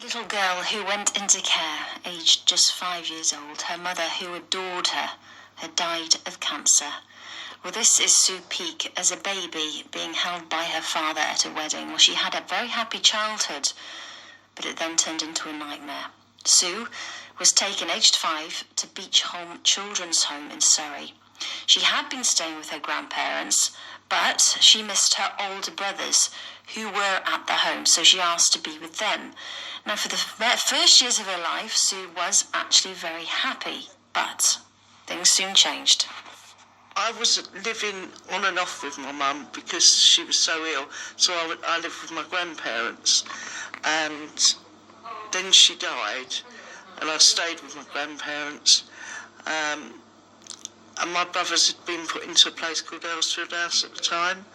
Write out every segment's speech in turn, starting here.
Little girl who went into care, aged just 5 years old. Her mother, who adored her, had died of cancer. Well, this is Sue Peak as a baby being held by her father at a wedding. Well, she had a very happy childhood, but it then turned into a nightmare. Sue was taken, aged 5, to Beecholme Children's Home in Surrey. She had been staying with her grandparents, but she missed her older brothers who were at the home, so she asked to be with them. Now, for the first years of her life, Sue was actually very happy, but things soon changed. I was living on and off with my mum because she was so ill, so I lived with my grandparents, and then she died, and I stayed with my grandparents, and my brothers had been put into a place called Elsfield House at the time,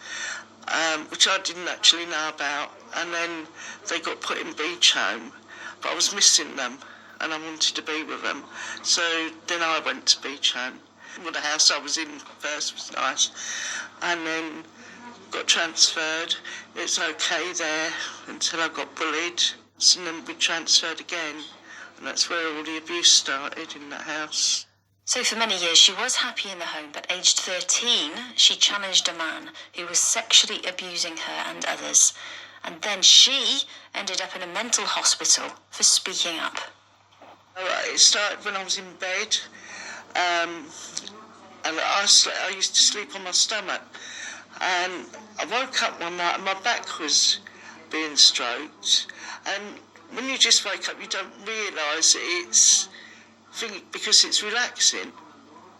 which I didn't actually know about, and then they got put in Beecholme, but I was missing them, and I wanted to be with them, so then I went to Beecholme. Well, the house I was in first was nice, and then got transferred. It was okay there until I got bullied, and then we transferred again, and that's where all the abuse started in that house. So for many years she was happy in the home, but aged 13 she challenged a man who was sexually abusing her and others, and then she ended up in a mental hospital for speaking up. It started when I was in bed, and I used to sleep on my stomach, and I woke up one night and my back was being stroked, and when you just wake up you don't realise it's because it's relaxing,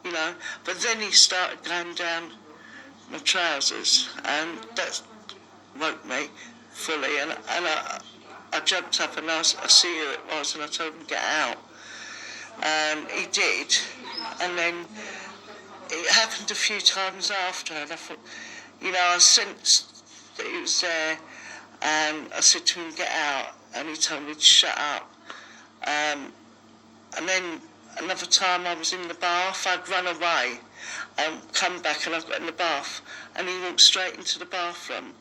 you know, but then he started going down my trousers, and that woke me fully, and I jumped up and I see who it was, and I told him to get out, and he did, and then it happened a few times after, and I thought, you know, I sensed that he was there, and I said to him, get out, and he told me to shut up. And then another time I was in the bath, I'd run away and come back, and I got in the bath, and he walked straight into the bathroom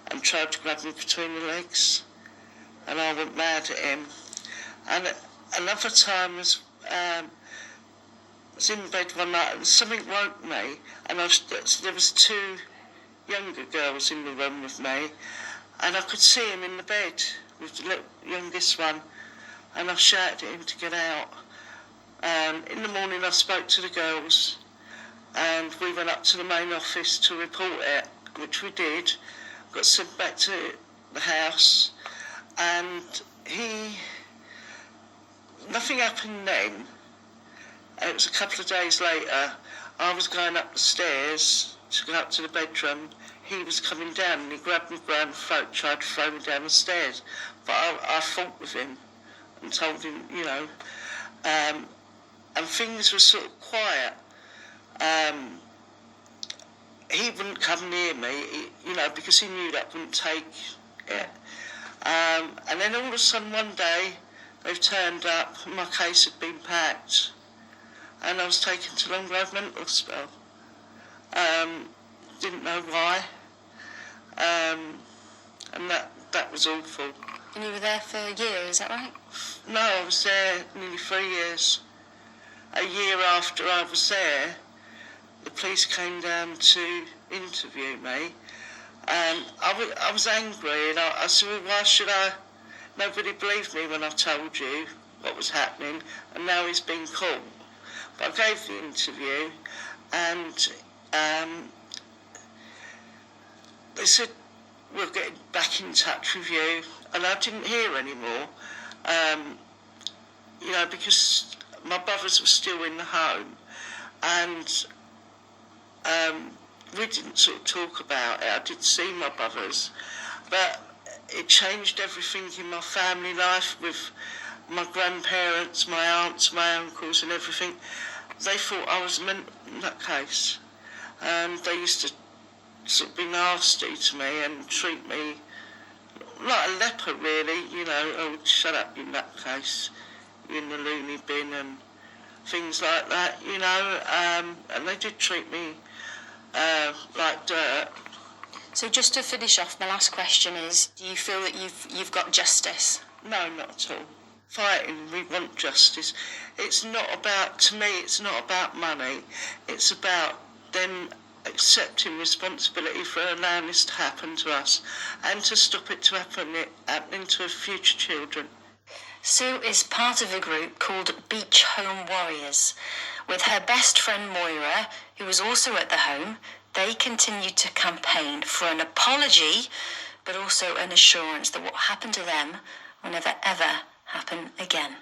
and tried to grab me between the legs, and I went mad at him. And another time was in bed one night and something woke me, and there was 2 younger girls in the room with me, and I could see him in the bed with the youngest one, and I shouted at him to get out. In the morning I spoke to the girls, and we went up to the main office to report it, which we did, got sent back to the house, and nothing happened then. It was a couple of days later, I was going up the stairs to go up to the bedroom. He was coming down and he grabbed me round the throat, tried to throw me down the stairs. But I fought with him and told him, you know, and things were sort of quiet. He wouldn't come near me, you know, because he knew that wouldn't take it. And then all of a sudden one day, they've turned up, and my case had been packed, and I was taken to Long Grove Mental Hospital. Didn't know why, and that was awful. And you were there for a year, is that right? No, I was there nearly 3 years. A year after I was there, the police came down to interview me, and I was angry, and I said, well, why should nobody believed me when I told you what was happening, and now he's been caught. But I gave the interview, and they said, we'll get back in touch with you, and I didn't hear anymore, you know, because my brothers were still in the home, and we didn't sort of talk about it. I did see my brothers, but it changed everything in my family life with my grandparents, my aunts, my uncles and everything. They thought I was a mental nutcase, and they used to sort of be nasty to me and treat me like a leper, really, you know. Oh, shut up, you nutcase, you're in the loony bin and things like that, you know, and they did treat me like dirt. So just to finish off, my last question is, do you feel that you've got justice? No, not at all. Fighting, we want justice. It's not about, to me, it's not about money. It's about them accepting responsibility for allowing this to happen to us and to stop it to happening to future children. Sue is part of a group called Beecholme Warriors. With her best friend Moira, who was also at the home, they continue to campaign for an apology, but also an assurance that what happened to them will never ever happen again.